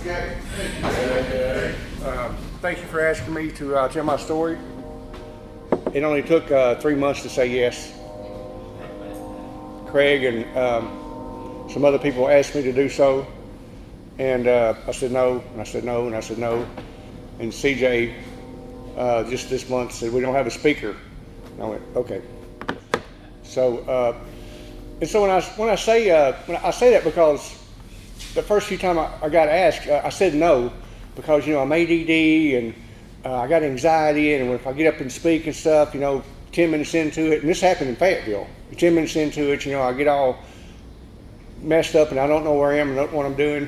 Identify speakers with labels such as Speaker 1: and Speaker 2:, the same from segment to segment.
Speaker 1: Okay. Thank you for asking me to tell my story. It only took 3 months to say yes. Craig and some other people asked me to do so, and I said no, and I said no, and I said no. And CJ just this month said, we don't have a speaker. And I went, okay. So, and so when I say that, because the first few times I got asked, I said no, because, you know, I'm ADD and I got anxiety, and if I get up and speak and stuff, you know, 10 minutes into it, and this happened in Fayetteville, 10 minutes into it, you know, I get all messed up and I don't know where I am and don't know what I'm doing.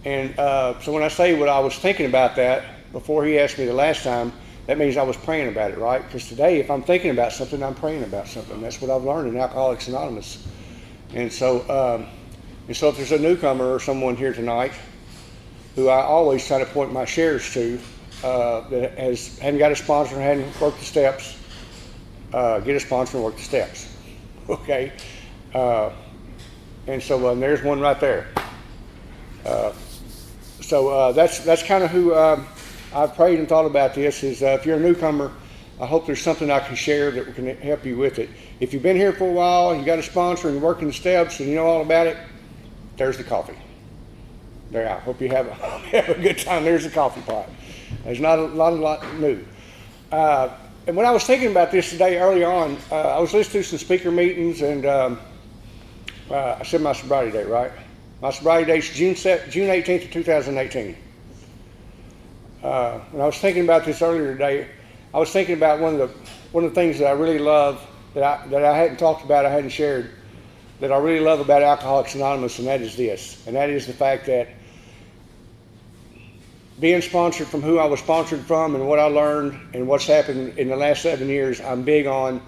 Speaker 1: And so when I say what I was thinking about that before he asked me the last time, that means I was praying about it, right? Because today, if I'm thinking about something, I'm praying about something. That's what I've learned in Alcoholics Anonymous. And so if there's a newcomer or someone here tonight who I always try to point my shares to, that hadn't got a sponsor and hadn't worked the steps, get a sponsor and work the steps. Okay? And so there's one right there. So that's kind of who I've prayed and thought about this. Is if you're a newcomer, I hope there's something I can share that can help you with it. If you've been here for a while, you got a sponsor and you're working the steps and you know all about it, there's the coffee. There, I hope you have a good time. There's the coffee pot. There's not a lot new. And when I was thinking about this today early on, I was listening to some speaker meetings, and I said my sobriety date, right? My sobriety date is June 18th of 2018. When I was thinking about this earlier today, I was thinking about one of the things that I really love, that I hadn't talked about, I hadn't shared, that I really love about Alcoholics Anonymous, and that is this. And that is the fact that being sponsored from who I was sponsored from and what I learned and what's happened in the last 7 years, I'm big on,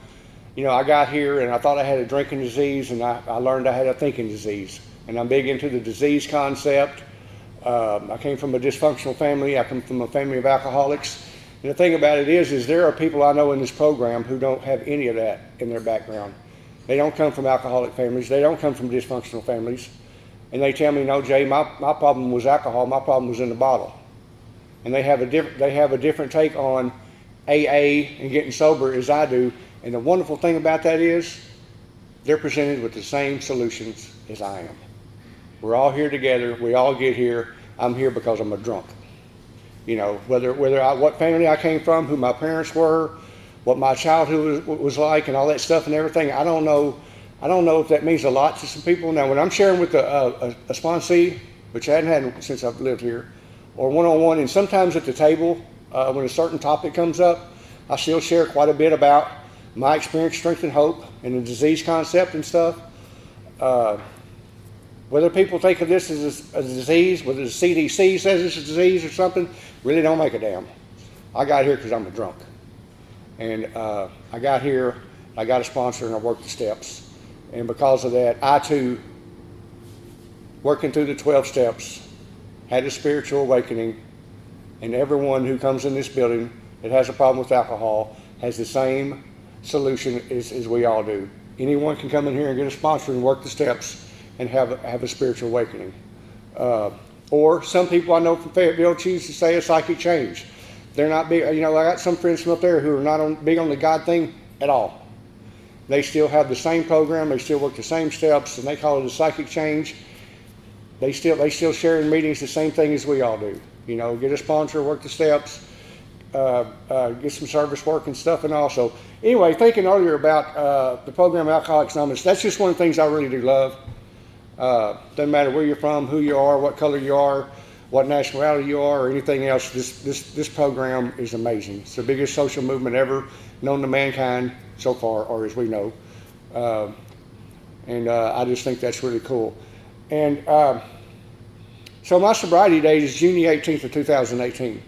Speaker 1: you know, I got here and I thought I had a drinking disease, and I learned I had a thinking disease. And I'm big into the disease concept. I came from a dysfunctional family. I come from a family of alcoholics. And the thing about it is there are people I know in this program who don't have any of that in their background. They don't come from alcoholic families. They don't come from dysfunctional families. And they tell me, no, Jay, my problem was alcohol. My problem was in the bottle. And they have a different take on AA and getting sober as I do. And the wonderful thing about that is they're presented with the same solutions as I am. We're all here together. We all get here. I'm here because I'm a drunk. You know, what family I came from, who my parents were, what my childhood was like, and all that stuff and everything. I don't know if that means a lot to some people. Now, when I'm sharing with a sponsee, which I hadn't had since I've lived here, or one-on-one, and sometimes at the table, when a certain topic comes up, I still share quite a bit about my experience, strength, and hope, and the disease concept and stuff. Whether people think of this as a disease, whether the CDC says it's a disease or something, really don't make a damn. I got here because I'm a drunk. And I got here, I got a sponsor, and I worked the steps. And because of that, I too, working through the 12 steps, had a spiritual awakening. And everyone who comes in this building that has a problem with alcohol has the same solution as we all do. Anyone can come in here and get a sponsor and work the steps and have a spiritual awakening. Or some people I know from Fayetteville choose to say a psychic change. They're not big, you know, I got some friends from up there who are not big on the God thing at all. They still have the same program, they still work the same steps, and they call it a psychic change. They still share in meetings the same thing as we all do. You know, get a sponsor, work the steps, get some service work and stuff. And also, anyway, thinking earlier about the program Alcoholics Anonymous, that's just one of the things I really do love. Doesn't matter where you're from, who you are, what color you are, what nationality you are, or anything else. This program is amazing. It's the biggest social movement ever known to mankind so far, or as we know. And I just think that's really cool. And so my sobriety date is June the 18th of 2018.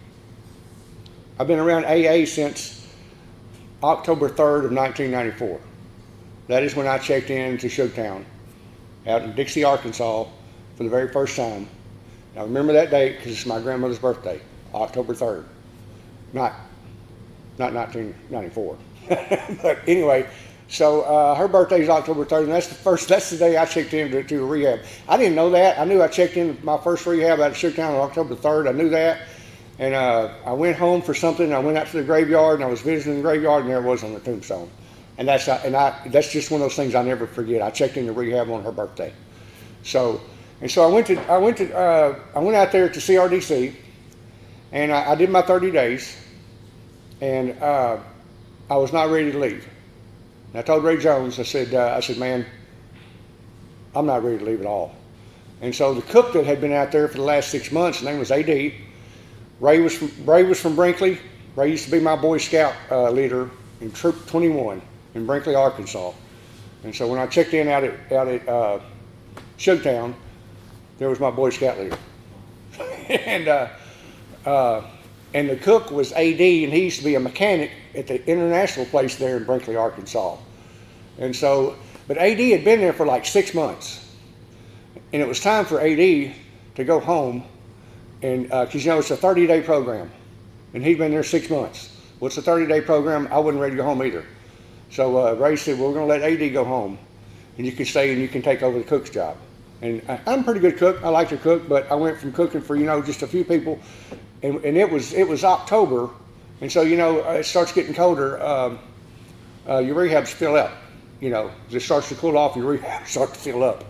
Speaker 1: I've been around AA since October 3rd of 1994. That is when I checked in to Showtown out in Dixie, Arkansas for the very first time. Now remember that date because it's my grandmother's birthday, October 3rd. Not 1994. But anyway, So her birthday is October 3rd, and that's the day I checked into a rehab. I didn't know that. I knew I checked in my first rehab out of Shooktown on October 3rd. I knew that. And I went home for something. I went out to the graveyard, and I was visiting the graveyard, and there it was on the tombstone. And that's just one of those things I never forget. I checked into rehab on her birthday. So I went out there to CRDC, and I did my 30 days, and I was not ready to leave. And I told Ray Jones, I said, man, I'm not ready to leave at all. And so the cook that had been out there for the last 6 months, his name was AD. Ray was from Brinkley. Ray used to be my Boy Scout leader in Troop 21 in Brinkley, Arkansas. And so when I checked in out at Shooktown, there was my Boy Scout leader. And the cook was AD, and he used to be a mechanic at the international place there in Brinkley, Arkansas. And so, but AD had been there for like 6 months. And it was time for AD to go home, and because it's a 30-day program. And he'd been there 6 months. What's a 30-day program? I wasn't ready to go home either. So Ray said, well, we're going to let AD go home, and you can stay and you can take over the cook's job. And I'm a pretty good cook. I like to cook, but I went from cooking for, just a few people, and it was October, and so, it starts getting colder. Your rehabs fill up, it starts to cool off, your rehab starts to fill up.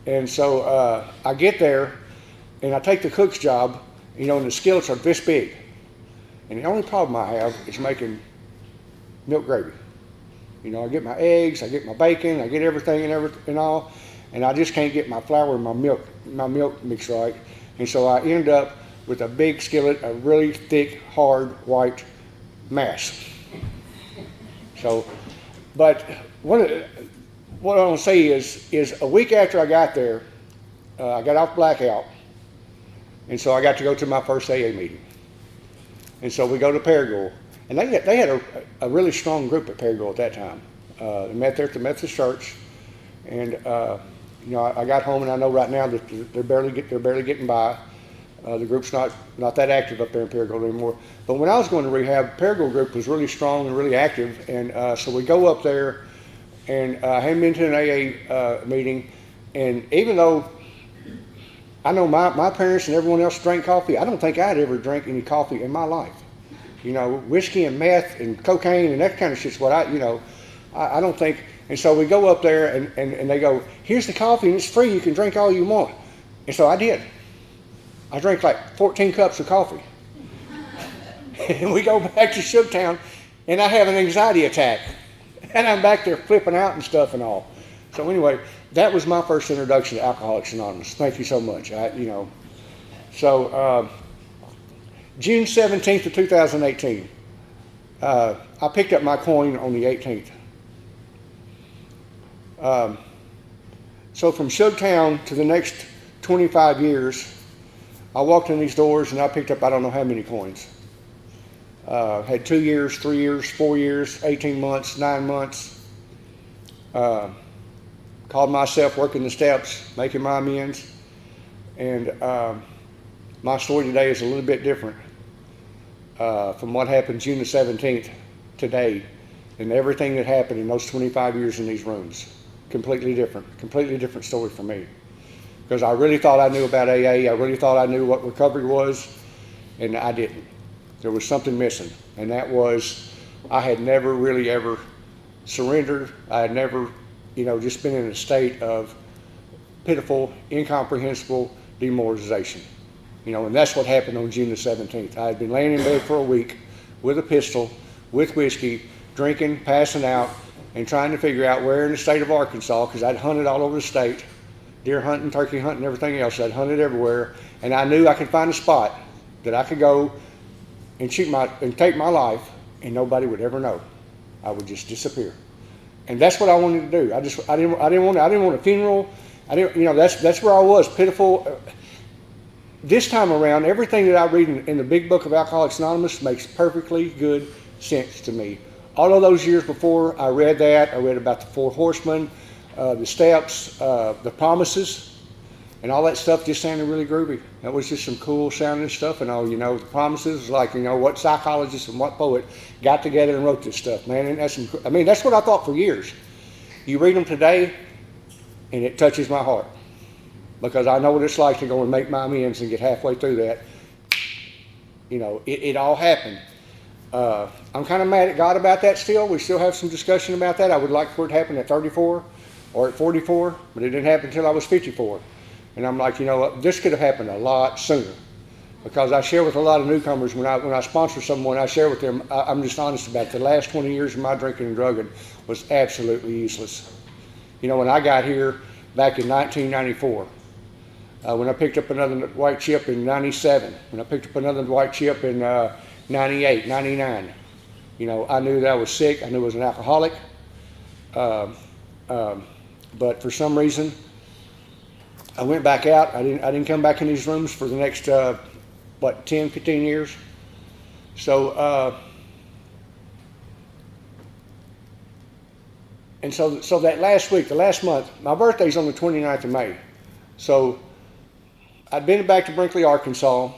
Speaker 1: And so I get there, and I take the cook's job, and the skillets are this big. And the only problem I have is making milk gravy. I get my eggs, I get my bacon, I get everything and all, and I just can't get my flour and my milk mixed right. And so I end up with a big skillet, a really thick, hard, white mass. So, but what I want to say is a week after I got there, I got off blackout, and so I got to go to my first AA meeting. And so we go to Paragould, and they had a really strong group at Paragould at that time. They met there at the Methodist Church, and I got home, and I know right now that they're barely getting by. The group's not that active up there in Paragould anymore. But when I was going to rehab, Paragould group was really strong and really active, and so we go up there, and I hadn't been to an AA meeting, and even though I know my parents and everyone else drank coffee, I don't think I'd ever drank any coffee in my life. Whiskey and meth and cocaine and that kind of shit's what I don't think. And so we go up there, and they go, here's the coffee, and it's free, you can drink all you want. And so I did. I drank like 14 cups of coffee. And we go back to Shooktown, and I have an anxiety attack. And I'm back there flipping out and stuff and all. So anyway, that was my first introduction to Alcoholics Anonymous. Thank you so much. So June 17th of 2018, I picked up my coin on the 18th. So from Shooktown to the next 25 years, I walked in these doors and I picked up I don't know how many coins. Had 2 years, 3 years, 4 years, 18 months, 9 months. Called myself working the steps, making my amends. And my story today is a little bit different from what happened June the 17th today and everything that happened in those 25 years in these rooms. Completely different story for me. Because I really thought I knew about AA, I really thought I knew what recovery was, and I didn't. There was something missing, and that was I had never really ever surrendered. I had never, just been in a state of pitiful, incomprehensible demoralization. And that's what happened on June the 17th. I had been laying in bed for a week with a pistol, with whiskey, drinking, passing out, and trying to figure out where in the state of Arkansas, because I'd hunted all over the state, deer hunting, turkey hunting, everything else. I'd hunted everywhere, and I knew I could find a spot that I could go and take my life, and nobody would ever know. I would just disappear, and that's what I wanted to do. I didn't want a funeral. That's where I was, pitiful. This time around, everything that I read in the big book of Alcoholics Anonymous makes perfectly good sense to me. All of those years before I read that, I read about the 4 horsemen, the steps, the promises, And all that stuff just sounded really groovy. That was just some cool sounding stuff and all, the promises, like, what psychologist and what poet got together and wrote this stuff, man. And that's what I thought for years. You read them today, and it touches my heart. Because I know what it's like to go and make my amends and get halfway through that. It all happened. I'm kind of mad at God about that still. We still have some discussion about that. I would like for it to happen at 34 or at 44, but it didn't happen until I was 54. And I'm like, this could have happened a lot sooner. Because I share with a lot of newcomers, when I sponsor someone, I share with them, I'm just honest about it. The last 20 years of my drinking and drugging was absolutely useless. When I got here back in 1994, when I picked up another white chip in 97, when I picked up another white chip in 98, 99, I knew that I was sick. I knew I was an alcoholic. But for some reason, I went back out. I didn't come back in these rooms for the next, 10, 15 years. So, so that last week, the last month, my birthday's on the 29th of May. So I'd been back to Brinkley, Arkansas.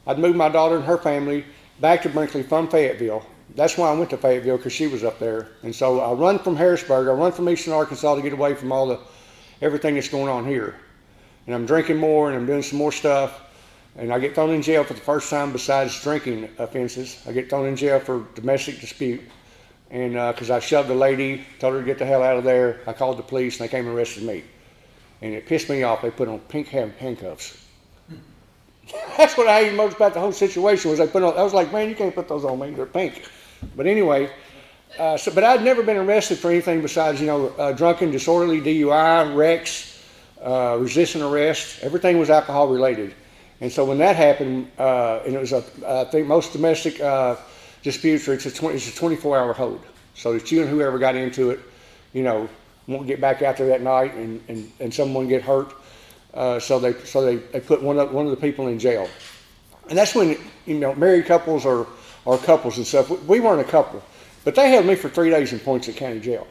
Speaker 1: I'd moved my daughter and her family back to Brinkley from Fayetteville. That's why I went to Fayetteville, because she was up there. And so I run from Harrisburg. I run from Eastern Arkansas to get away from everything that's going on here. And I'm drinking more, and I'm doing some more stuff. And I get thrown in jail for the first time besides drinking offenses. I get thrown in jail for domestic dispute. And because I shoved a lady, told her to get the hell out of there. I called the police, and they came and arrested me. And it pissed me off. They put on pink handcuffs. That's what I hated most about the whole situation, was I was like, man, you can't put those on me. They're pink. But anyway, but I'd never been arrested for anything besides, drunken, disorderly, DUI, wrecks, resisting arrest. Everything was alcohol related. And so when that happened, and it was I think most domestic disputes, it's a 24-hour hold. So that you and whoever got into it, won't get back out there that night and someone get hurt. So they put one of the people in jail. And that's when, married couples or couples and stuff. We weren't a couple, but they held me for 3 days in Poinsett County Jail.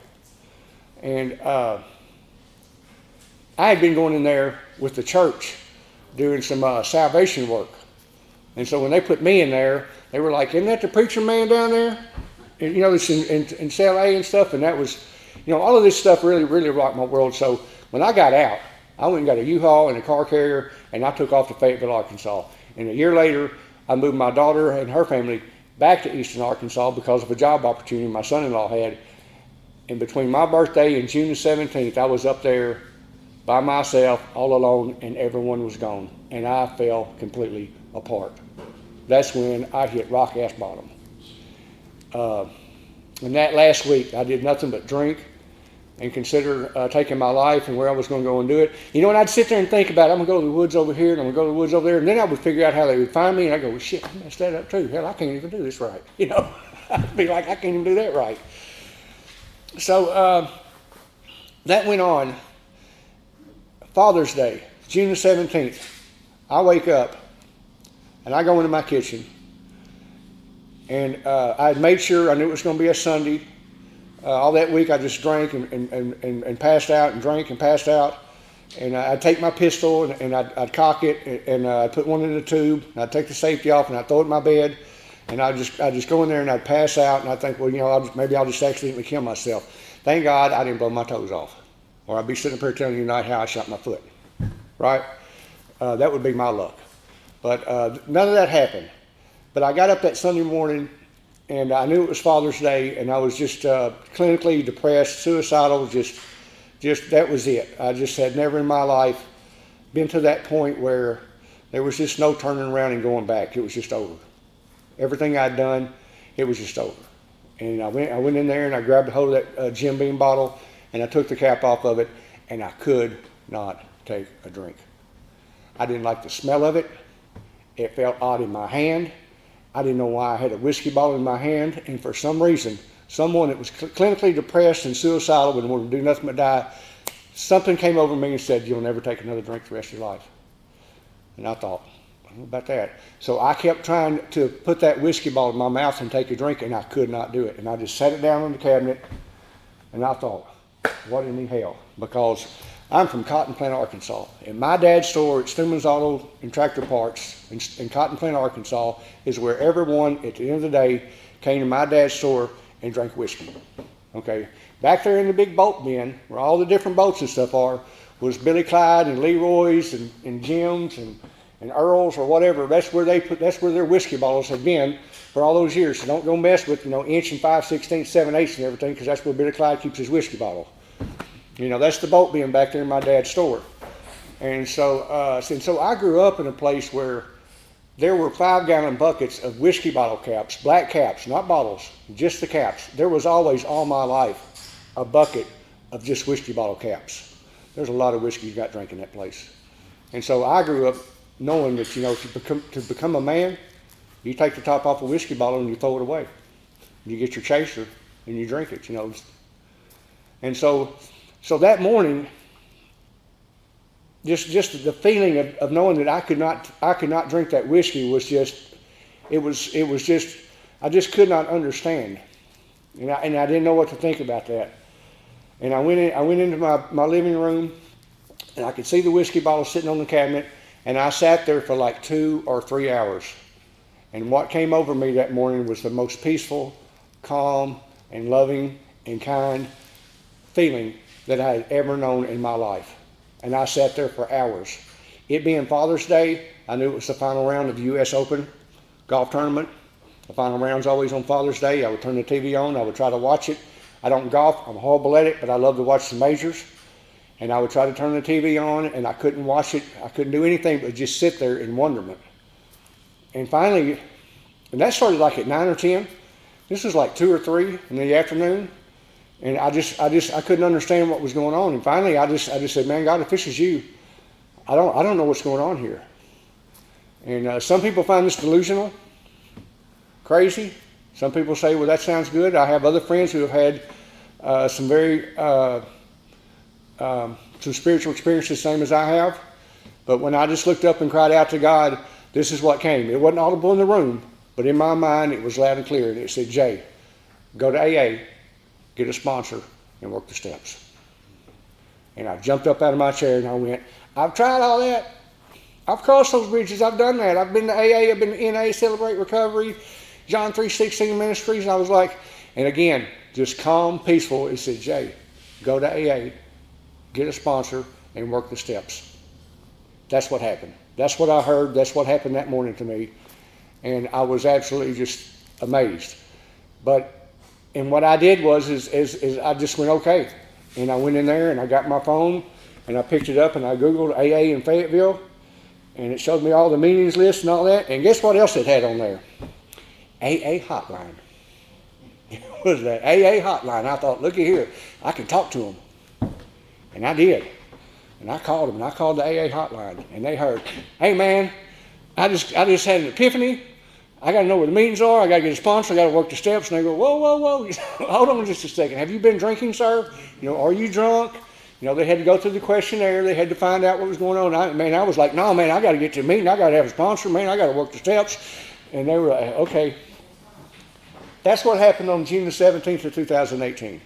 Speaker 1: And I had been going in there with the church doing some salvation work. And so when they put me in there, they were like, isn't that the preacher man down there? And, it's in Cell A and stuff. And that was, all of this stuff really, really rocked my world. So when I got out, I went and got a U-Haul and a car carrier, and I took off to Fayetteville, Arkansas. And a year later, I moved my daughter and her family back to Eastern Arkansas because of a job opportunity my son-in-law had. And between my birthday and June the 17th, I was up there by myself, all alone, and everyone was gone. And I fell completely apart. That's when I hit rock-ass bottom. And that last week, I did nothing but drink and consider taking my life and where I was going to go and do it. And I'd sit there and think about it. I'm going to go to the woods over here, and I'm going to go to the woods over there. And then I would figure out how they would find me, and I'd go, well, shit, I messed that up too. Hell, I can't even do this right. I'd be like, I can't even do that right. So that went on. Father's Day, June the 17th. I wake up, and I go into my kitchen. And I had made sure, I knew it was going to be a Sunday. All that week I just drank and passed out and drank and passed out. And I'd take my pistol and I'd cock it and I'd put one in the tube. And I'd take the safety off and I'd throw it in my bed. And I'd just go in there and I'd pass out. And I'd think, well, maybe I'll just accidentally kill myself. Thank God I didn't blow my toes off. Or I'd be sitting up here telling you tonight how I shot my foot. Right? That would be my luck. But none of that happened. But I got up that Sunday morning, and I knew it was Father's Day, and I was just clinically depressed, suicidal, just that was it. I just had never in my life been to that point where there was just no turning around and going back. It was just over. Everything I'd done, it was just over. And I went in there, and I grabbed a hold of that Jim Beam bottle, and I took the cap off of it, and I could not take a drink. I didn't like the smell of it. It felt odd in my hand. I didn't know why I had a whiskey bottle in my hand, and for some reason, someone that was clinically depressed and suicidal and wanted to do nothing but die, something came over me and said, you'll never take another drink the rest of your life. And I thought, I don't know about that. So I kept trying to put that whiskey bottle in my mouth and take a drink, and I could not do it. And I just sat it down on the cabinet, and I thought, what in the hell? Because I'm from Cotton Plant, Arkansas, and my dad's store at Stillman's Auto and Tractor Parts in Cotton Plant, Arkansas, is where everyone at the end of the day came to my dad's store and drank whiskey. Okay, back there in the big boat bin, where all the different boats and stuff are, was Billy Clyde and Leroy's and Jim's and Earl's or whatever. That's where their whiskey bottles have been for all those years. So don't go mess with, inch and 5/16, 7/8 and everything, because that's where Billy Clyde keeps his whiskey bottle. That's the boat bin back there in my dad's store. And so I grew up in a place where there were 5-gallon buckets of whiskey bottle caps, black caps, not bottles, just the caps. There was always, all my life, a bucket of just whiskey bottle caps. There's a lot of whiskey you got drank in that place. And so I grew up knowing that, to become a man, you take the top off a whiskey bottle and you throw it away. You get your chaser and you drink it, And so that morning, just the feeling of knowing that I could not drink that whiskey was just, I just could not understand. And I didn't know what to think about that. And I went into my living room, and I could see the whiskey bottle sitting on the cabinet, and I sat there for like 2 or 3 hours. And what came over me that morning was the most peaceful, calm, and loving, and kind feeling that I had ever known in my life. And I sat there for hours. It being Father's Day, I knew it was the final round of the U.S. Open golf tournament. The final round's always on Father's Day. I would turn the TV on. I would try to watch it. I don't golf. I'm horrible at it, but I love to watch the majors. And I would try to turn the TV on, and I couldn't watch it. I couldn't do anything but just sit there in wonderment. And finally, and that started like at 9 or 10. This was like 2 or 3 in the afternoon. And I couldn't understand what was going on. And finally, I just said, man, God, if this is you, I don't know what's going on here. And some people find this delusional, crazy. Some people say, well, that sounds good. I have other friends who have had some very some spiritual experiences, same as I have. But when I just looked up and cried out to God, this is what came. It wasn't audible in the room, but in my mind, it was loud and clear. And it said, Jay, go to AA, get a sponsor, and work the steps. And I jumped up out of my chair and I went, I've tried all that. I've crossed those bridges. I've done that. I've been to AA. I've been to NA, Celebrate Recovery, John 3:16 Ministries. I was like, and again, just calm, peaceful. It said, Jay, go to AA, get a sponsor, and work the steps. That's what happened. That's what I heard. That's what happened that morning to me. And I was absolutely just amazed. And what I did was I just went, okay. And I went in there and I got my phone and I picked it up and I Googled AA in Fayetteville. And it showed me all the meetings lists and all that. And guess what else it had on there? AA hotline. What was that? AA hotline. I thought, looky here, I can talk to them. And I did. And I called them and I called the AA hotline. And they heard, hey man, I just had an epiphany. I got to know where the meetings are. I got to get a sponsor. I got to work the steps. And they go, whoa. Hold on just a second. Have you been drinking, sir? Are you drunk? They had to go through the questionnaire. They had to find out what was going on. I was like, no, man, I got to get to a meeting. I got to have a sponsor. Man, I got to work the steps. And they were like, okay. That's what happened on June the 17th of 2018.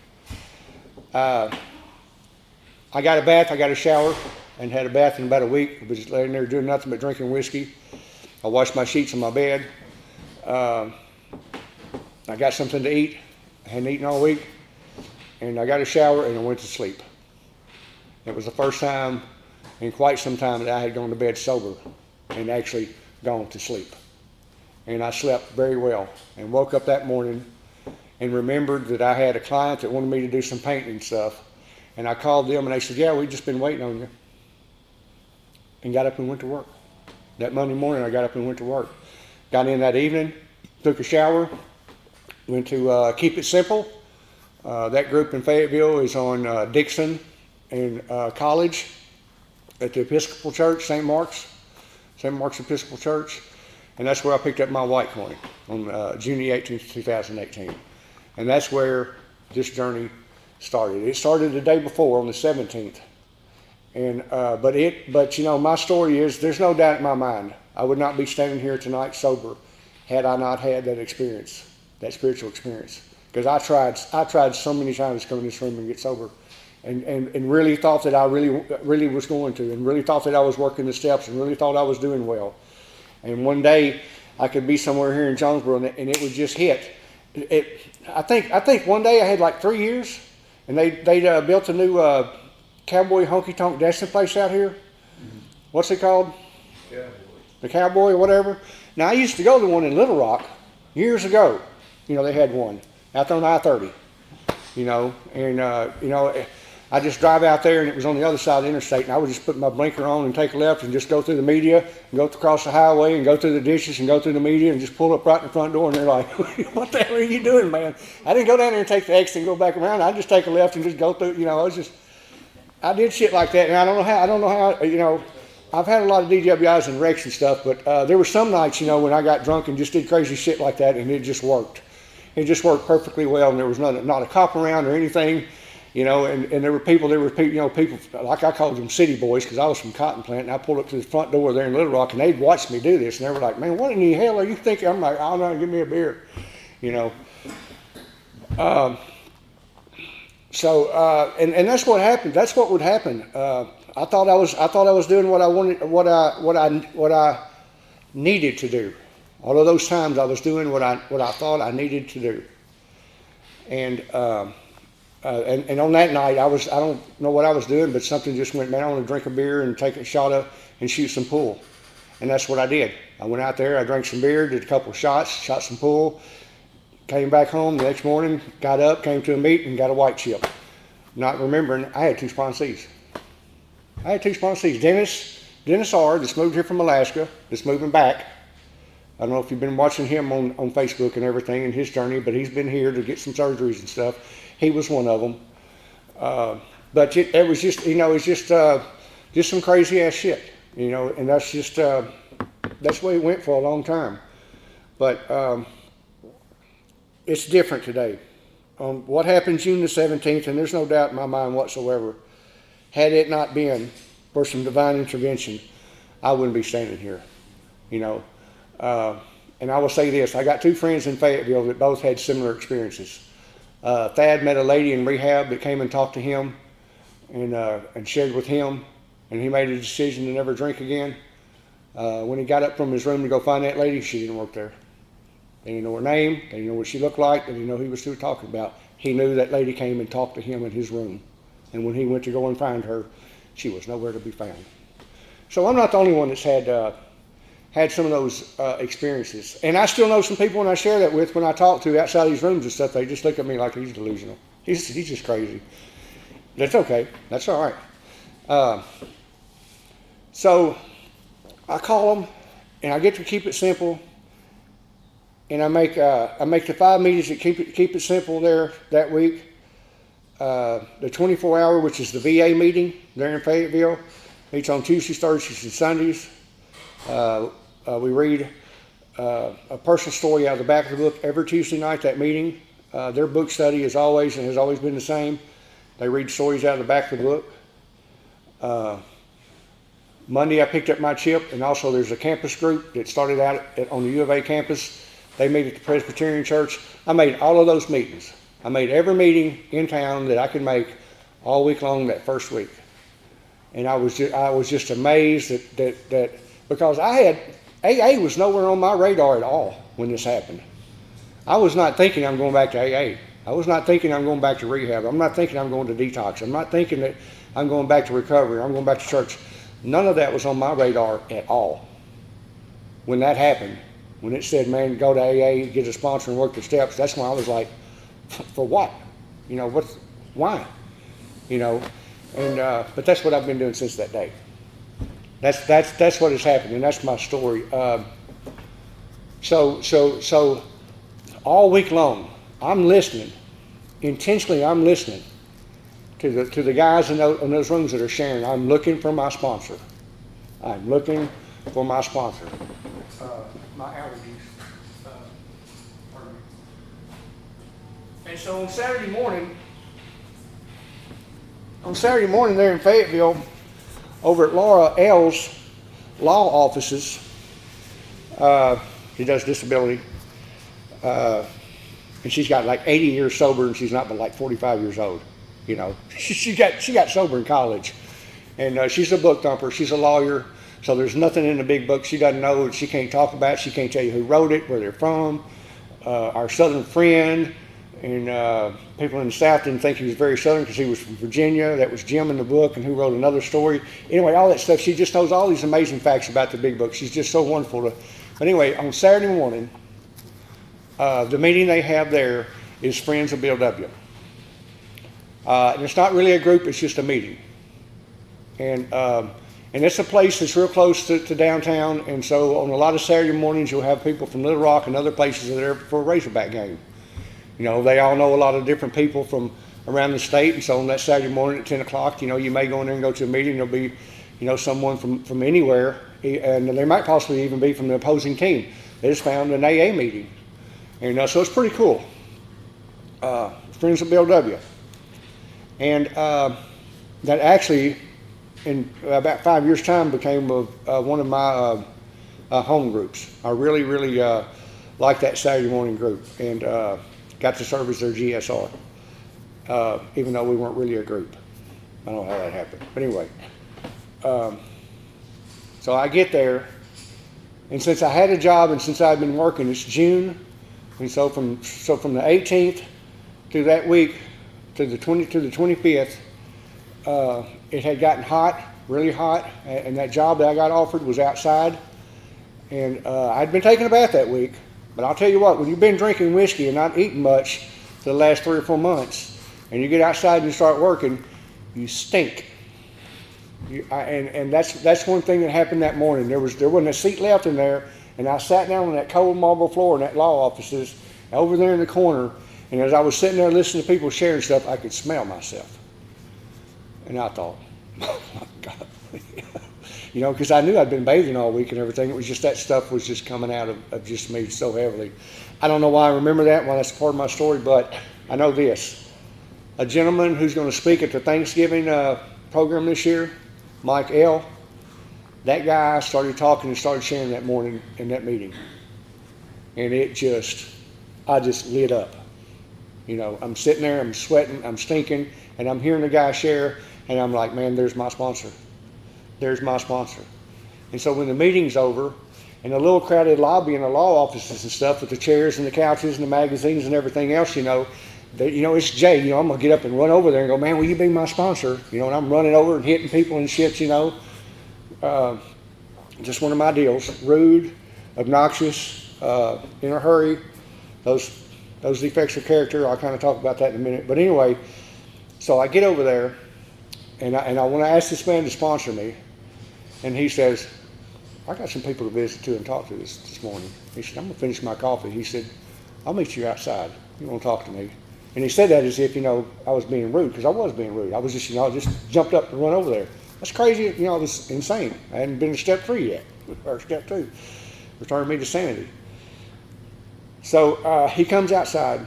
Speaker 1: I got a bath. I got a shower and had a bath in about a week. I was just laying there doing nothing but drinking whiskey. I washed my sheets on my bed. I got something to eat. I hadn't eaten all week. And I got a shower and I went to sleep. It was the first time in quite some time that I had gone to bed sober and actually gone to sleep. And I slept very well and woke up that morning and remembered that I had a client that wanted me to do some painting and stuff. And I called them and they said, yeah, we've just been waiting on you. And got up and went to work. That Monday morning I got up and went to work. Got in that evening, took a shower, went to Keep It Simple. That group in Fayetteville is on Dixon and College at the Episcopal Church, St. Mark's Episcopal Church. And that's where I picked up my white coin on June the 18th, 2018. And that's where this journey started. It started the day before on the 17th. And but my story is, there's no doubt in my mind I would not be standing here tonight sober had I not had that experience, that spiritual experience. Because I tried so many times to come in this room and get sober, and really thought that I really was going to, and really thought that I was working the steps, and really thought I was doing well. And one day I could be somewhere here in Jonesboro, and it would just hit. I think one day I had like 3 years, and they built a new cowboy honky tonk dancing place out here. What's it called?
Speaker 2: Cowboy.
Speaker 1: The Cowboy or whatever. Now I used to go to one in Little Rock years ago. They had one out there on I-30. And I just drive out there, and it was on the other side of the interstate, and I would just put my blinker on and take a left and just go through the media and go across the highway and go through the ditches and go through the media and just pull up right in the front door, and they're like, what the hell are you doing, man? I didn't go down there and take the exit and go back around. I just take a left and just go through, I did shit like that, and I don't know how, I've had a lot of DWIs and wrecks and stuff, but there were some nights, when I got drunk and just did crazy shit like that, and it just worked. It just worked perfectly well, and there was not a cop around or anything. And there were people, people, like I called them city boys, because I was from Cotton Plant, and I pulled up to the front door there in Little Rock, and they'd watch me do this, and they were like, man, what in the hell are you thinking? I'm like, oh no, give me a beer, So, and that's what happened. That's what would happen. I thought I was doing what I wanted, what I needed to do. All of those times I was doing what I thought I needed to do. And on that night, I don't know what I was doing, but something just went, man, I want to drink a beer and take a shot of and shoot some pool. And that's what I did. I went out there, I drank some beer, did a couple of shots, shot some pool, came back home the next morning, got up, came to a meet, and got a white chip. Not remembering, I had 2 sponsees. Dennis R., that's moved here from Alaska, that's moving back. I don't know if you've been watching him on Facebook and everything and his journey, but he's been here to get some surgeries and stuff. He was one of them. But it was just, it's just some crazy ass shit, and that's just, that's the way it went for a long time. But it's different today. What happened June the 17th, and there's no doubt in my mind whatsoever, had it not been for some divine intervention, I wouldn't be standing here, And I will say this, I got 2 friends in Fayetteville that both had similar experiences. Thad met a lady in rehab that came and talked to him and shared with him, and he made a decision to never drink again. When he got up from his room to go find that lady, she didn't work there. They didn't know her name, they didn't know what she looked like, they didn't know who he was still talking about. He knew that lady came and talked to him in his room, and when he went to go and find her, she was nowhere to be found. So I'm not the only one that's had some of those experiences. And I still know some people when I share that with, when I talk to outside these rooms and stuff, they just look at me like he's delusional. He's just crazy. That's okay. That's all right. So I call them, and I get to keep it simple. And I make the 5 meetings that keep it simple there that week. The 24-hour, which is the VA meeting there in Fayetteville, meets on Tuesdays, Thursdays, and Sundays. We read a personal story out of the back of the book every Tuesday night, that meeting. Their book study is always and has always been the same. They read stories out of the back of the book. Monday I picked up my chip, and also there's a campus group that started out on the U of A campus. They meet at the Presbyterian Church. I made all of those meetings. I made every meeting in town that I could make all week long that first week. And I was just amazed that because AA was nowhere on my radar at all when this happened. I was not thinking I'm going back to AA. I was not thinking I'm going back to rehab. I'm not thinking I'm going to detox. I'm not thinking that I'm going back to recovery. I'm going back to church. None of that was on my radar at all. When that happened, when it said, man, go to AA, get a sponsor and work the steps, that's when I was like, for what? Why? But that's what I've been doing since that day. That's what has happened, and that's my story. So all week long, I'm listening. Intentionally, I'm listening to the guys in those rooms that are sharing. I'm looking for my sponsor. I'm looking for my sponsor. My allergies. Pardon me. And so on Saturday morning there in Fayetteville, over at Laura L's law offices, she does disability, and she's got like 80 years sober, and she's not but like 45 years old. You know, she got sober in college, and she's a book thumper. She's a lawyer, so there's nothing in the big book she doesn't know. She can't talk about. She can't tell you who wrote it, where they're from. Our Southern friend, and people in the South didn't think he was very Southern because he was from Virginia. That was Jim in the book, and who wrote another story. Anyway, all that stuff. She just knows all these amazing facts about the big book. She's just so wonderful. But anyway, on Saturday morning, the meeting they have there is Friends of Bill W. And it's not really a group, it's just a meeting. And it's a place that's real close to downtown, and so on a lot of Saturday mornings you'll have people from Little Rock and other places that are there for a Razorback game. You know, they all know a lot of different people from around the state, and so on that Saturday morning at 10 o'clock, you know, you may go in there and go to a meeting. There'll be, you know, someone from anywhere, and they might possibly even be from the opposing team. They just found an AA meeting. And so it's pretty cool. Friends of Bill W. And that actually, in about 5 years' time, became one of my home groups. I really, really liked that Saturday morning group, and got to serve as their GSR, even though we weren't really a group. I don't know how that happened. But anyway, so I get there, and since I had a job and since I'd been working, it's June, and so from the 18th to that week to the 25th, it had gotten hot, really hot, and that job that I got offered was outside, and I'd been taking a bath that week. But I'll tell you what, when you've been drinking whiskey and not eating much for the last 3 or 4 months, and you get outside and you start working, you stink. And that's one thing that happened that morning. There wasn't a seat left in there, and I sat down on that cold marble floor in that law offices over there in the corner, and as I was sitting there listening to people sharing stuff, I could smell myself. And I thought, oh my God. You know, because I knew I'd been bathing all week and everything. It was just that stuff was just coming out of just me so heavily. I don't know why I remember that, why that's part of my story, but I know this. A gentleman who's going to speak at the Thanksgiving program this year, Mike L., that guy started talking and started sharing that morning in that meeting. And I just lit up. You know, I'm sitting there, I'm sweating, I'm stinking, and I'm hearing the guy share, and I'm like, man, there's my sponsor. There's my sponsor. And so when the meeting's over, in a little crowded lobby in the law offices and stuff with the chairs and the couches and the magazines and everything else, it's Jay. You know, I'm going to get up and run over there and go, man, will you be my sponsor? You know, and I'm running over and hitting people and shit, you know. Just one of my deals. Rude, obnoxious, in a hurry. Those defects of character, I'll kind of talk about that in a minute. But anyway, so I get over there, and I want to ask this man to sponsor me. And he says, I got some people to visit to and talk to this morning. He said, I'm going to finish my coffee. He said, I'll meet you outside. You want to talk to me? And he said that as if, I was being rude, because I was being rude. I was just, just jumped up and run over there. That's crazy. It was insane. I hadn't been to step 3 yet, or step 2. Returning me to sanity. So he comes outside,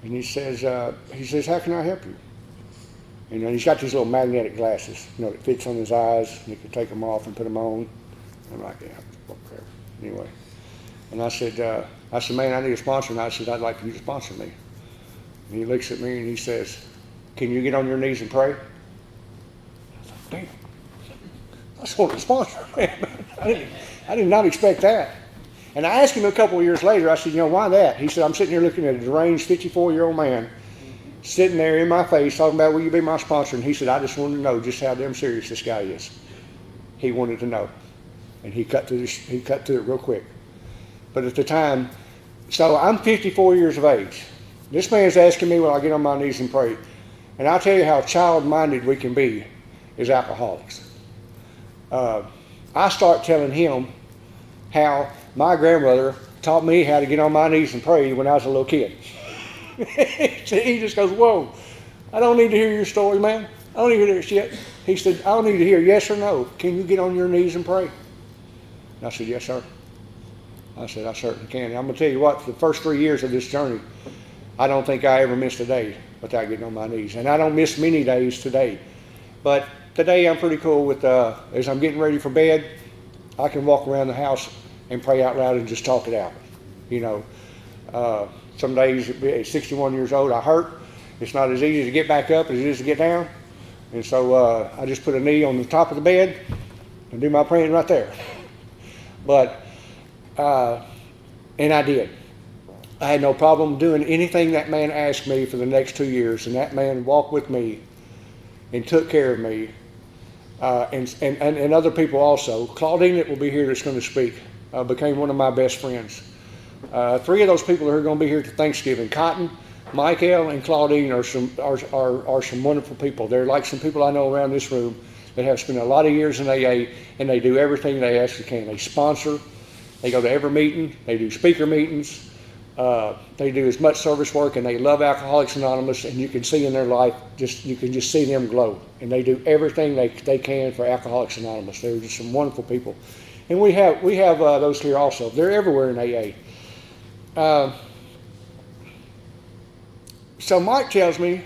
Speaker 1: and he says, how can I help you? And he's got these little magnetic glasses, that fits on his eyes, and he can take them off and put them on. I'm like, yeah, okay. Anyway. And I said, man, I need a sponsor. And I said, I'd like you to sponsor me. And he looks at me and he says, can you get on your knees and pray? I thought, damn, that's what a sponsor, man. I did not expect that. And I asked him a couple of years later, I said, why that? He said, I'm sitting here looking at a deranged 54-year-old man sitting there in my face talking about, will you be my sponsor? And he said, I just wanted to know just how damn serious this guy is. He wanted to know. And he cut through it real quick. But at the time, so I'm 54 years of age. This man's asking me when I get on my knees and pray. And I'll tell you how child-minded we can be as alcoholics. I start telling him how my grandmother taught me how to get on my knees and pray when I was a little kid. He just goes, whoa, I don't need to hear your story, man. I don't need to hear this shit. He said, I don't need to hear yes or no. Can you get on your knees and pray? And I said, yes, sir. I said, I certainly can. And I'm going to tell you what, for the first 3 years of this journey, I don't think I ever missed a day without getting on my knees. And I don't miss many days today. But today I'm pretty cool with, as I'm getting ready for bed, I can walk around the house and pray out loud and just talk it out. Some days at 61 years old, I hurt, It's not as easy to get back up as it is to get down. And so I just put a knee on the top of the bed and do my praying right there. But, and I did. I had no problem doing anything that man asked me for the next 2 years. And that man walked with me and took care of me. And other people also. Claudine, that will be here, that's going to speak, became one of my best friends. 3 of those people are going to be here to Thanksgiving. Cotton, Michael, and Claudine are some wonderful people. They're like some people I know around this room that have spent a lot of years in AA, and they do everything they actually can. They sponsor. They go to every meeting. They do speaker meetings. They do as much service work, and they love Alcoholics Anonymous, and you can see in their life, you can just see them glow. And they do everything they can for Alcoholics Anonymous. They're just some wonderful people. And we have those here also. They're everywhere in AA. So Mike tells me,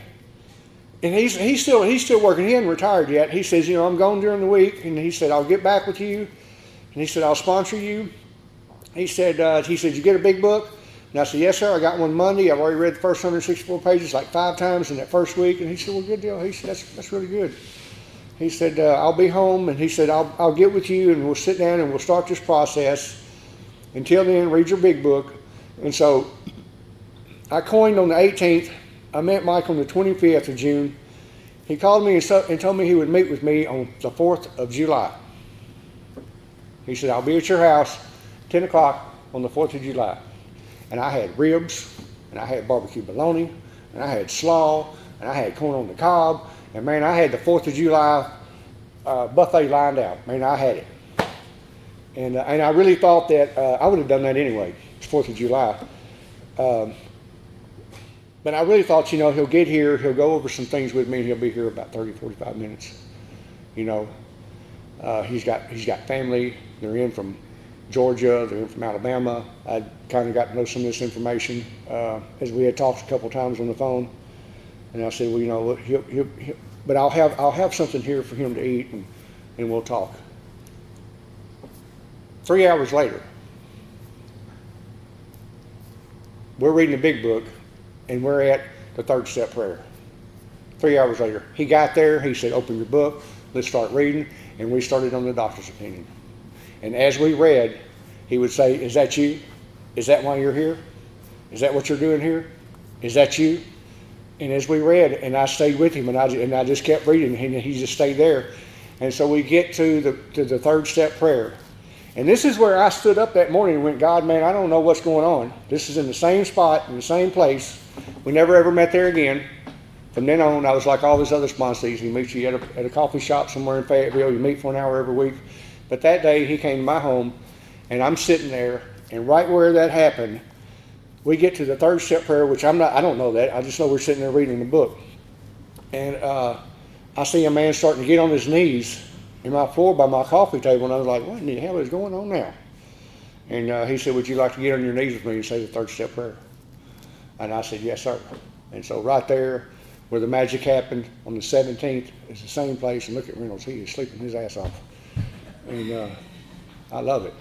Speaker 1: and he's still working. He hasn't retired yet. He says, I'm going during the week, and he said, I'll get back with you, and he said, I'll sponsor you. He said, you get a big book? And I said, yes, sir. I got one Monday. I've already read the first 164 pages like 5 times in that first week. And he said, well, good deal. He said, that's really good. He said, I'll be home, and he said, I'll get with you, and we'll sit down and we'll start this process. Until then, read your big book. And so I coined on the 18th. I met Mike on the 25th of June. He called me and told me he would meet with me on the 4th of July. He said, I'll be at your house 10 o'clock on the 4th of July. And I had ribs, and I had barbecue bologna, and I had slaw, and I had corn on the cob. And man, I had the 4th of July buffet lined out. Man, I had it. And I really thought that I would have done that anyway. It's 4th of July. But I really thought, he'll get here, he'll go over some things with me, and he'll be here about 30, 45 minutes. He's got family. They're in from Georgia. They're in from Alabama. I kind of got to know some of this information as we had talked a couple times on the phone. And I said, well, he'll but I'll have something here for him to eat, and we'll talk. 3 hours later, we're reading the big book, and we're at the 3rd step prayer. 3 hours later, he got there. He said, open your book. Let's start reading. And we started on the doctor's opinion. And as we read, he would say, is that you? Is that why you're here? Is that what you're doing here? Is that you? And as we read, and I stayed with him, and I just kept reading, and he just stayed there. And so we get to the 3rd step prayer. And this is where I stood up that morning and went, God, man, I don't know what's going on. This is in the same spot, in the same place. We never ever met there again. From then on, I was like all these other sponsees. He meets you at a coffee shop somewhere in Fayetteville. You meet for an hour every week. But that day, he came to my home, and I'm sitting there, and right where that happened, we get to the 3rd step prayer, which I don't know that. I just know we're sitting there reading the book. And I see a man starting to get on his knees in my floor by my coffee table, and I was like, what in the hell is going on now? And he said, would you like to get on your knees with me and say the 3rd step prayer? And I said, yes, sir. And so right there where the magic happened on the 17th is the same place. And look at Reynolds. He is sleeping his ass off. And I love it.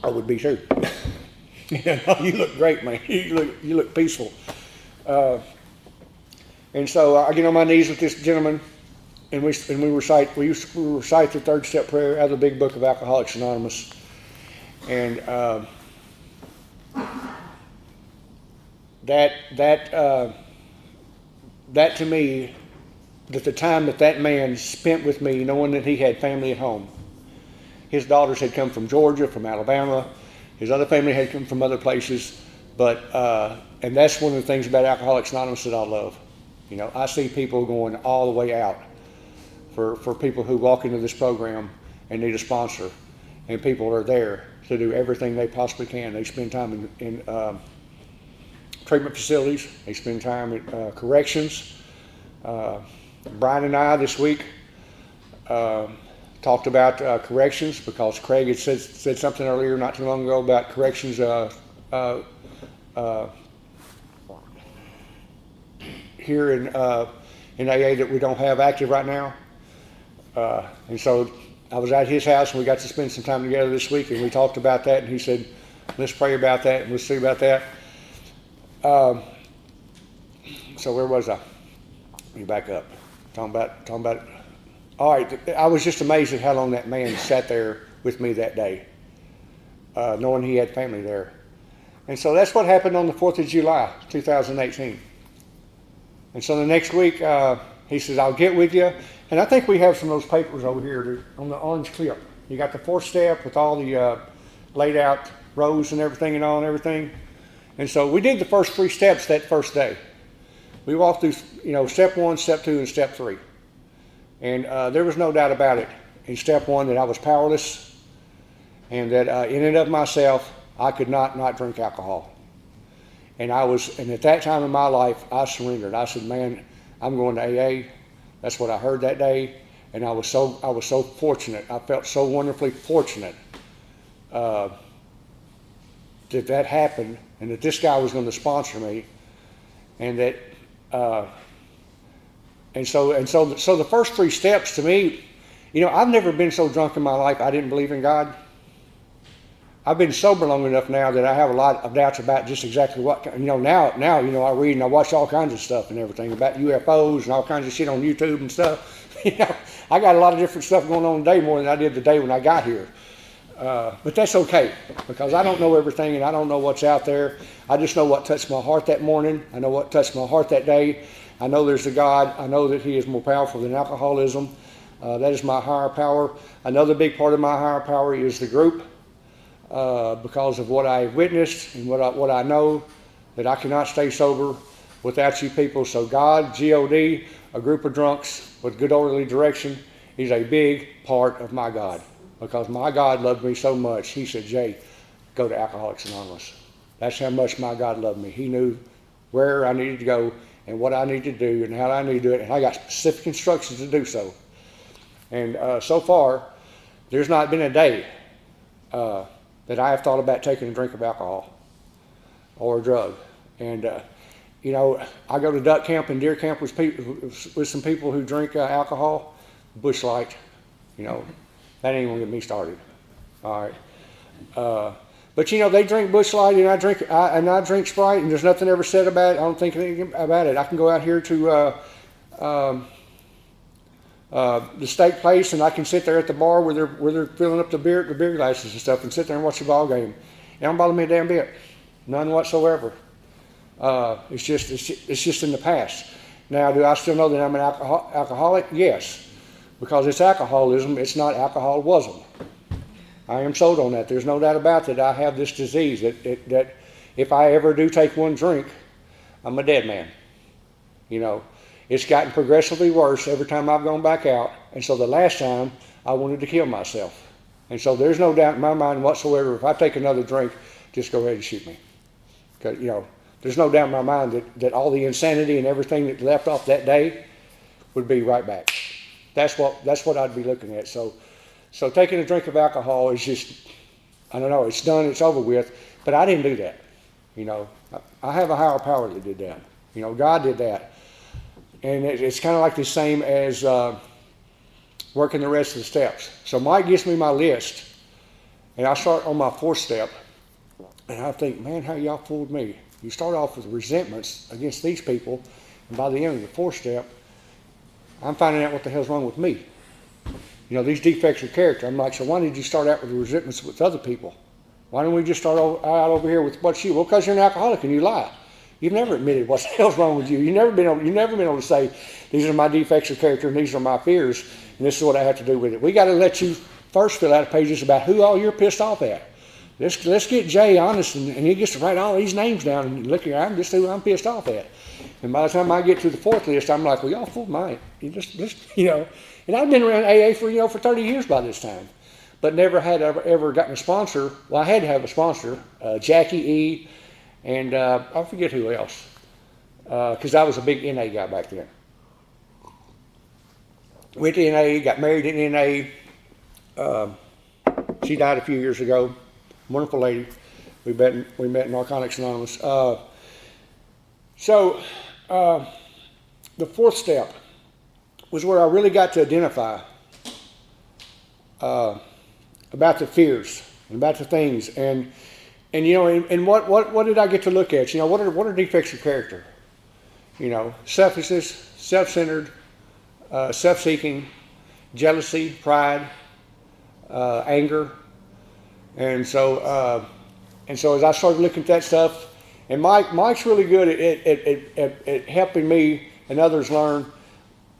Speaker 1: I would be too. You look great, man. You look peaceful. And so I get on my knees with this gentleman, and we recite the 3rd step prayer out of the big book of Alcoholics Anonymous. And that to me, that the time that man spent with me, knowing that he had family at home. His daughters had come from Georgia, from Alabama. His other family had come from other places. But and that's one of the things about Alcoholics Anonymous that I love. I see people going all the way out for people who walk into this program and need a sponsor. And people are there to do everything they possibly can. They spend time in treatment facilities. They spend time at corrections. Brian and I this week talked about corrections because Craig had said something earlier not too long ago about corrections here in AA that we don't have active right now. And so I was at his house and we got to spend some time together this week, and we talked about that, and he said, let's pray about that and let's see about that. So where was I? Let me back up. Talking about. All right, I was just amazed at how long that man sat there with me that day, knowing he had family there. And so that's what happened on the 4th of July, 2018. And so the next week, he says, I'll get with you. And I think we have some of those papers over here on the orange clip. You got the 4th step with all the laid out rows and everything and all and everything. And so we did the first 3 steps that first day. We walked through, step 1, step 2, and step 3. And there was no doubt about it in step 1 that I was powerless and that in and of myself, I could not drink alcohol. And at that time in my life, I surrendered. I said, man, I'm going to AA. That's what I heard that day. And I was so fortunate. I felt so wonderfully fortunate that happened and that this guy was going to sponsor me. And that, so the first 3 steps to me, I've never been so drunk in my life I didn't believe in God. I've been sober long enough now that I have a lot of doubts about just exactly what, now, I read and I watch all kinds of stuff and everything about UFOs and all kinds of shit on YouTube and stuff. I got a lot of different stuff going on today more than I did the day when I got here. But that's okay because I don't know everything and I don't know what's out there. I just know what touched my heart that morning. I know what touched my heart that day. I know there's a God. I know that He is more powerful than alcoholism. That is my higher power. Another big part of my higher power is the group. Because of what I witnessed and what I know, that I cannot stay sober without you people. So God, G-O-D, a group of drunks with good orderly direction, is a big part of my God. Because my God loved me so much, He said, Jay, go to Alcoholics Anonymous. That's how much my God loved me. He knew where I needed to go and what I needed to do and how I needed to do it. And I got specific instructions to do so. And so far, there's not been a day that I have thought about taking a drink of alcohol or a drug. And, I go to duck camp and deer camp with some people who drink alcohol, Busch Light, that ain't gonna get me started. All right. But they drink Busch Light and I drink Sprite and there's nothing ever said about it. I don't think anything about it. I can go out here to the steak place and I can sit there at the bar where they're filling up the beer glasses and stuff and sit there and watch the ball game. It don't bother me a damn bit. None whatsoever. It's just in the past. Now, do I still know that I'm an alcoholic? Yes. Because it's alcoholism, it's not alcoholism. I am sold on that. There's no doubt about that. I have this disease that if I ever do take one drink, I'm a dead man. It's gotten progressively worse every time I've gone back out. And so the last time, I wanted to kill myself. And so there's no doubt in my mind whatsoever, if I take another drink, just go ahead and shoot me. Because, there's no doubt in my mind that all the insanity and everything that left off that day would be right back. That's what I'd be looking at. So taking a drink of alcohol is just, I don't know, it's done, it's over with. But I didn't do that. I have a higher power that did that. God did that. And it's kind of like the same as working the rest of the steps. So Mike gives me my list, and I start on my 4th step, and I think, man, how y'all fooled me. You start off with resentments against these people, and by the end of the 4th step, I'm finding out what the hell's wrong with me. These defects of character. I'm like, so why did you start out with resentments with other people? Why don't we just start out over here with what's you? Well, because you're an alcoholic and you lie. You've never admitted what the hell's wrong with you. You've never been able to say, these are my defects of character and these are my fears, and this is what I have to do with it. We got to let you first fill out pages about who all you're pissed off at. Let's get Jay honest, and he gets to write all these names down and look here, I'm just who I'm pissed off at. And by the time I get to the 4th list, I'm like, well, y'all fooled mine. And I've been around AA for 30 years by this time, but never had ever gotten a sponsor. Well, I had to have a sponsor, Jackie E., and I forget who else, because I was a big NA guy back then. Went to NA, got married in NA. She died a few years ago. Wonderful lady. We met in Narcotics Anonymous. So the 4th step was where I really got to identify about the fears and about the things and what did I get to look at? What are defects of character? selfishness, self-centered, self-seeking, jealousy, pride, anger. And so as I started looking at that stuff, and Mike's really good at helping me and others learn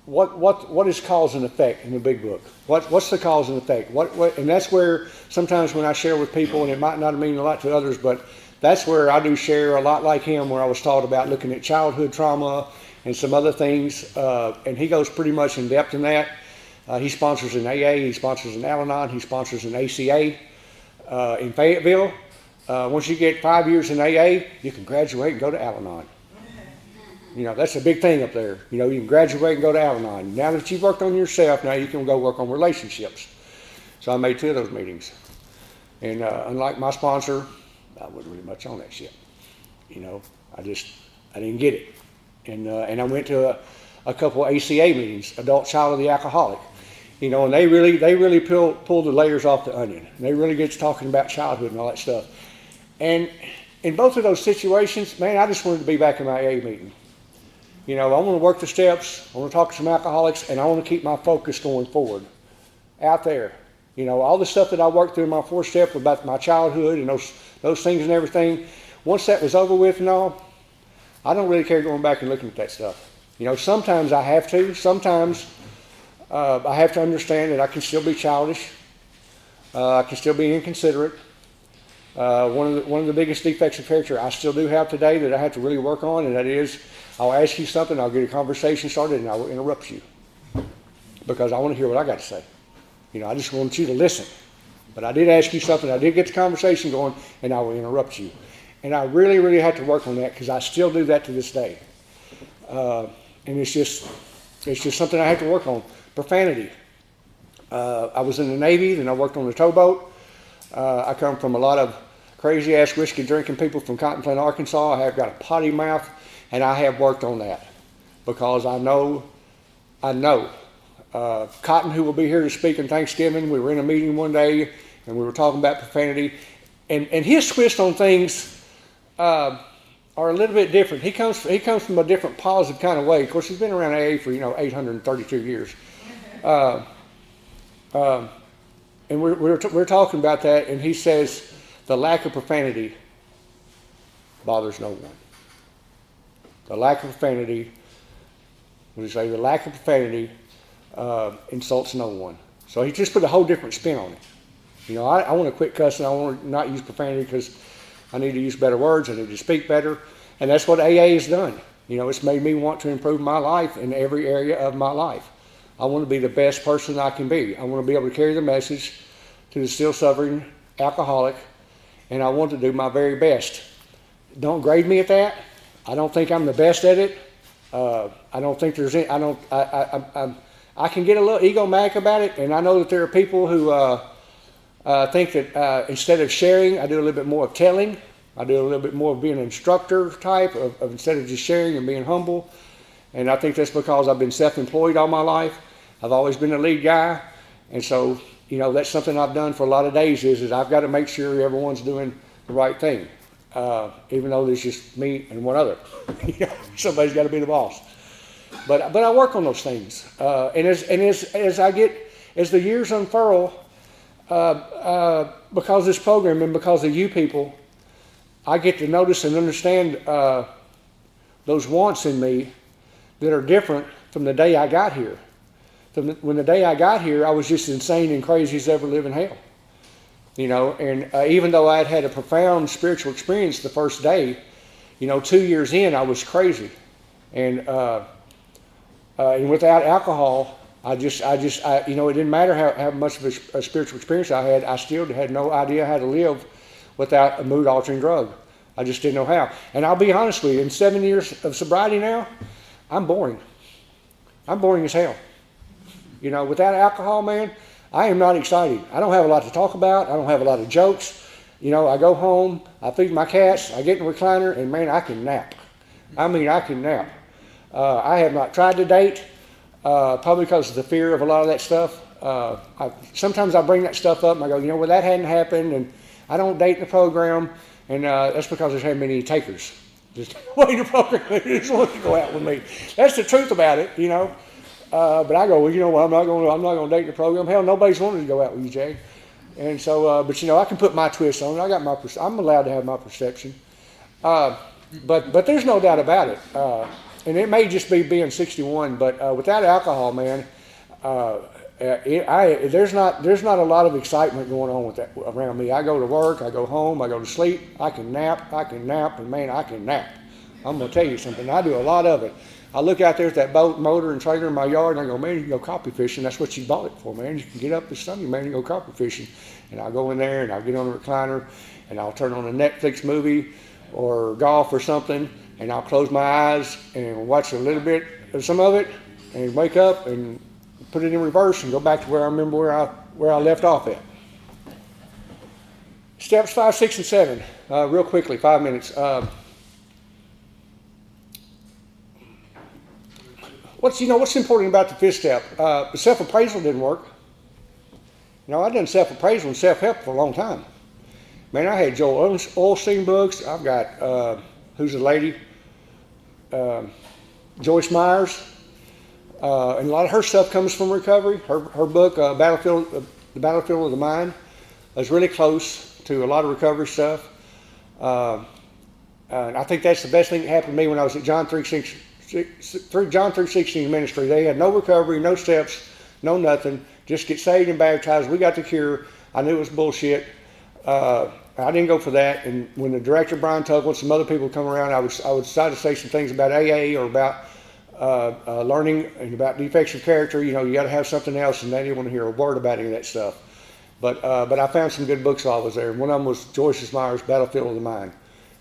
Speaker 1: what is cause and effect in the big book. What's the cause and effect? And that's where sometimes when I share with people, and it might not mean a lot to others, but that's where I do share a lot like him, where I was taught about looking at childhood trauma and some other things. And he goes pretty much in depth in that. He sponsors an AA, he sponsors an Al-Anon, he sponsors an ACA in Fayetteville. Once you get 5 years in AA, you can graduate and go to Al-Anon. That's a big thing up there. You can graduate and go to Al-Anon. Now that you've worked on yourself, now you can go work on relationships. So I made 2 of those meetings. And unlike my sponsor, I wasn't really much on that shit. I didn't get it. And I went to a couple of ACA meetings, Adult Child of the Alcoholic. And they really pull the layers off the onion. And they really get to talking about childhood and all that stuff. And in both of those situations, man, I just wanted to be back in my AA meeting. I want to work the steps, I want to talk to some alcoholics, and I want to keep my focus going forward out there. All the stuff that I worked through in my 4th step about my childhood and those things and everything, once that was over with and all, I don't really care going back and looking at that stuff. Sometimes I have to. Sometimes I have to understand that I can still be childish. I can still be inconsiderate. One of the biggest defects of character I still do have today that I have to really work on, and that is I'll ask you something, I'll get a conversation started, and I will interrupt you because I want to hear what I got to say. I just want you to listen. But I did ask you something, I did get the conversation going, and I will interrupt you. And I really, really have to work on that because I still do that to this day. And it's just something I have to work on. Profanity. I was in the Navy, then I worked on the towboat. I come from a lot of crazy-ass whiskey-drinking people from Cotton Plain, Arkansas. I have got a potty mouth, and I have worked on that because I know. Cotton, who will be here to speak on Thanksgiving, we were in a meeting one day, and we were talking about profanity. And his twist on things are a little bit different. He comes from a different positive kind of way. Of course, he's been around AA for 832 years. And we're talking about that, and he says the lack of profanity bothers no one. The lack of profanity, the lack of profanity insults no one. So he just put a whole different spin on it. I want to quit cussing. I want to not use profanity because I need to use better words. I need to speak better. And that's what AA has done. It's made me want to improve my life in every area of my life. I want to be the best person I can be. I want to be able to carry the message to the still suffering alcoholic, and I want to do my very best. Don't grade me at that. I don't think I'm the best at it. I don't think there's any, I can get a little egomaniac about it, and I know that there are people who think that instead of sharing, I do a little bit more of telling. I do a little bit more of being an instructor type of instead of just sharing and being humble. And I think that's because I've been self-employed all my life. I've always been the lead guy. And so, that's something I've done for a lot of days is I've got to make sure everyone's doing the right thing. Even though there's just me and one other. Somebody's got to be the boss. But I work on those things. And as the years unfurl, because of this program and because of you people, I get to notice and understand those wants in me that are different from the day I got here. When the day I got here, I was just insane and crazy as ever live in hell. And even though I had a profound spiritual experience the first day, 2 years in, I was crazy. And without alcohol, it didn't matter how much of a spiritual experience I had, I still had no idea how to live without a mood-altering drug. I just didn't know how. And I'll be honest with you, in 7 years of sobriety now, I'm boring. I'm boring as hell. Without alcohol, man, I am not excited. I don't have a lot to talk about. I don't have a lot of jokes. I go home, I feed my cats, I get in the recliner, and man, I can nap. I can nap. I have not tried to date, probably because of the fear of a lot of that stuff. Sometimes I bring that stuff up and I go, that hadn't happened, and I don't date in the program, and that's because there's hadn't been any takers. Just waiting the program. They just want to go out with me. That's the truth about it, you know. But I go, well, you know what? I'm not going to date the program. Hell, nobody's wanted to go out with you, Jay. And so, but you know, I can put my twist on it. I'm allowed to have my perception. But there's no doubt about it. And it may just be being 61, but without alcohol, man, there's not a lot of excitement going on with that around me. I go to work, I go home, I go to sleep, I can nap, and man, I can nap. I'm gonna tell you something. I do a lot of it. I look out there at that boat, motor, and trailer in my yard, and I go, man, you can go crappie fishing. That's what you bought it for, man. You can get up this Sunday, man, and go crappie fishing. And I'll go in there, and I'll get on the recliner, and I'll turn on a Netflix movie or golf or something, and I'll close my eyes and watch a little bit of some of it, and wake up and put it in reverse and go back to where I remember where I left off at. Steps 5, 6, and 7. Real quickly, 5 minutes. What's important about the fifth step? Self-appraisal didn't work. You know, I've done self-appraisal and self-help for a long time. Man, I had Joel Osteen books. I've got, who's the lady? Joyce Myers. And a lot of her stuff comes from recovery. Her book, The Battlefield of the Mind, is really close to a lot of recovery stuff. And I think that's the best thing that happened to me when I was at John 3:16 ministry. They had no recovery, no steps, no nothing. Just get saved and baptized. We got the cure. I knew it was bullshit. I didn't go for that. And when the director, Brian Tugwell, some other people come around, I would try to say some things about AA or about learning and about defects of character. You know, you got to have something else, and they didn't want to hear a word about any of that stuff. But I found some good books while I was there. One of them was Joyce Myers' Battlefield of the Mind.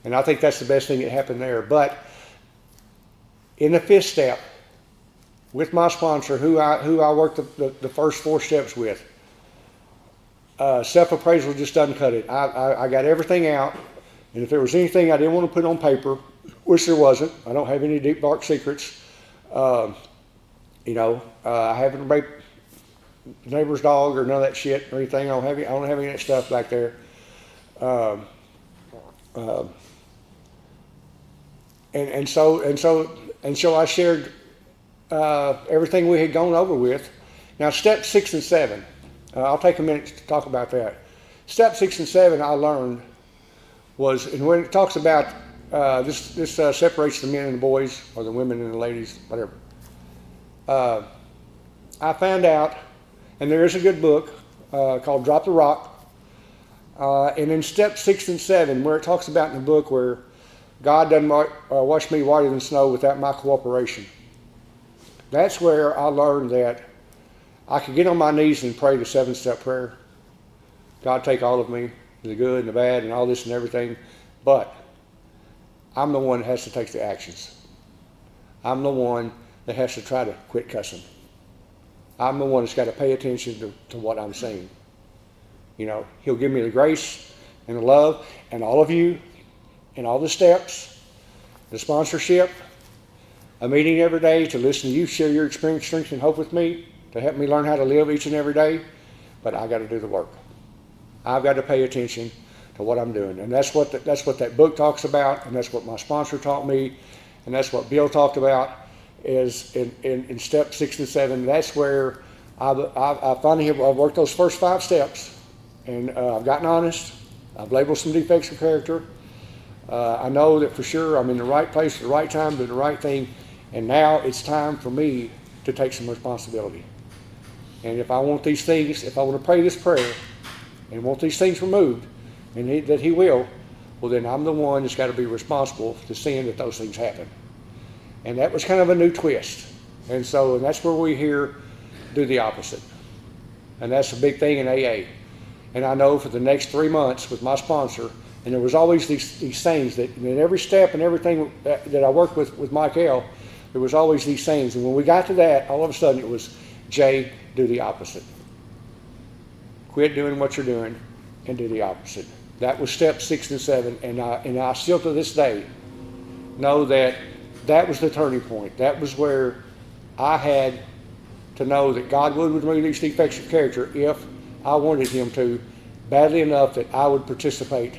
Speaker 1: And I think that's the best thing that happened there. But in the fifth step, with my sponsor, who I worked the first 4 steps with, self-appraisal just doesn't cut it. I got everything out, and if there was anything I didn't want to put on paper, which there wasn't, I don't have any deep dark secrets. I haven't raped the neighbor's dog or none of that shit or anything. I don't have any of that stuff back there. And so I shared everything we had gone over with. Now, step 6 and 7. I'll take a minute to talk about that. Step 6 and 7 I learned was, and when it talks about this separates the men and the boys, or the women and the ladies, whatever. I found out, and there is a good book called Drop the Rock, and in step 6 and 7, where it talks about in the book where God doesn't wash me whiter than snow without my cooperation. That's where I learned that I could get on my knees and pray the 7-step prayer. God, take all of me, the good and the bad and all this and everything. But I'm the one that has to take the actions. I'm the one that has to try to quit cussing. I'm the one that's got to pay attention to what I'm saying. You know, He'll give me the grace and the love, and all of you, and all the steps, the sponsorship, a meeting every day to listen to you share your experience, strength, and hope with me, to help me learn how to live each and every day. But I got to do the work. I've got to pay attention to what I'm doing, and that's what that book talks about, and that's what my sponsor taught me, and that's what Bill talked about. Is in step 6 and 7. That's where I finally have worked those first 5 steps, and I've gotten honest. I've labeled some defects of character. I know that for sure I'm in the right place at the right time, doing the right thing, and now it's time for me to take some responsibility. And if I want these things, if I want to pray this prayer and want these things removed, and that He will, well then I'm the one that's got to be responsible to seeing that those things happen. And that was kind of a new twist. And that's where we here do the opposite. And that's a big thing in AA. And I know for the next 3 months with my sponsor, and there was always these things that in every step and everything that I worked with Mike L., there was always these things. And when we got to that, all of a sudden it was, Jay, do the opposite. Quit doing what you're doing and do the opposite. That was step 6 and 7. And I still to this day know that was the turning point. That was where I had to know that God would remove these defects of character if I wanted Him to, badly enough that I would participate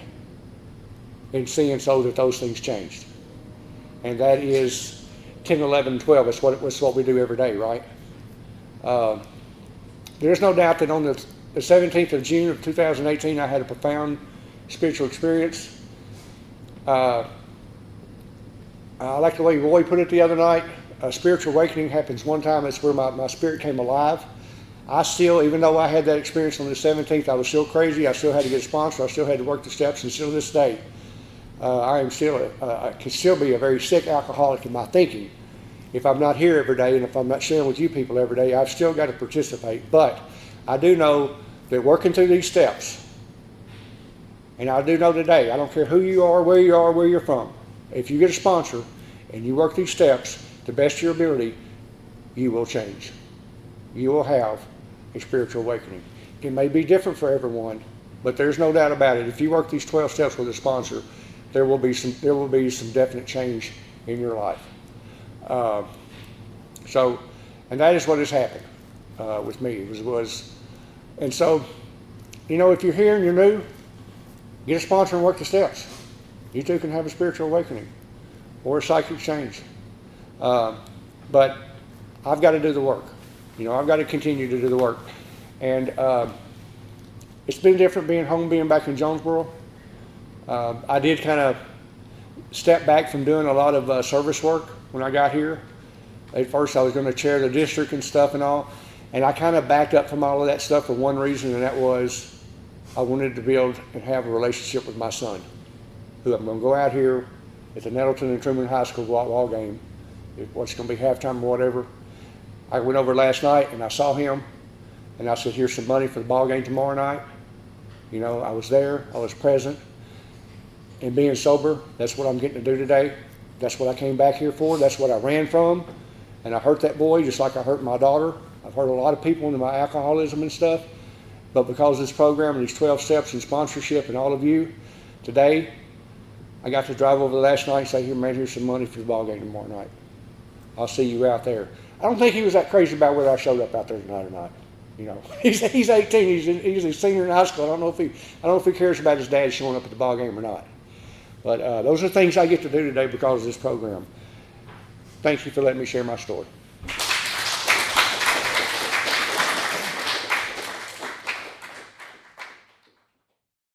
Speaker 1: in seeing so that those things changed. and that is 10, 11, 12. It's what we do every day, right? There's no doubt that on the 17th of June of 2018, I had a profound spiritual experience. I like the way Roy put it the other night. A spiritual awakening happens one time. It's where my spirit came alive. I still, even though I had that experience on the 17th, I was still crazy. I still had to get a sponsor. I still had to work the steps, and still to this day, I can still be a very sick alcoholic in my thinking. If I'm not here every day, and if I'm not sharing with you people every day, I've still got to participate. But I do know that working through these steps, and I do know today, I don't care who you are, where you're from, if you get a sponsor and you work these steps to the best of your ability, you will change. You will have a spiritual awakening. It may be different for everyone, but there's no doubt about it. If you work these 12 steps with a sponsor, there will be some definite change in your life. And that is what has happened with me. And so, if you're here and you're new, get a sponsor and work the steps. You too can have a spiritual awakening or a psychic change. But I've got to do the work. I've got to continue to do the work. And it's been different being home, being back in Jonesboro. I did kind of step back from doing a lot of service work when I got here. At first I was going to chair the district and stuff and all. And I kind of backed up from all of that stuff for one reason, and that was I wanted to build and have a relationship with my son, who I'm going to go out here at the Nettleton and Truman High School ball game. What's going to be halftime or whatever. I went over last night and I saw him, and I said, here's some money for the ball game tomorrow night. I was there, I was present. And being sober, that's what I'm getting to do today. That's what I came back here for. That's what I ran from. And I hurt that boy just like I hurt my daughter. I've hurt a lot of people into my alcoholism and stuff. But because of this program and these 12 steps and sponsorship and all of you, today, I got to drive over last night and say, here, man, here's some money for the ball game tomorrow night. I'll see you out there. I don't think he was that crazy about whether I showed up out there tonight or not. He's 18. He's a senior in high school. I don't know if he cares about his dad showing up at the ball game or not. But those are things I get to do today because of this program. Thank you for letting me share my story.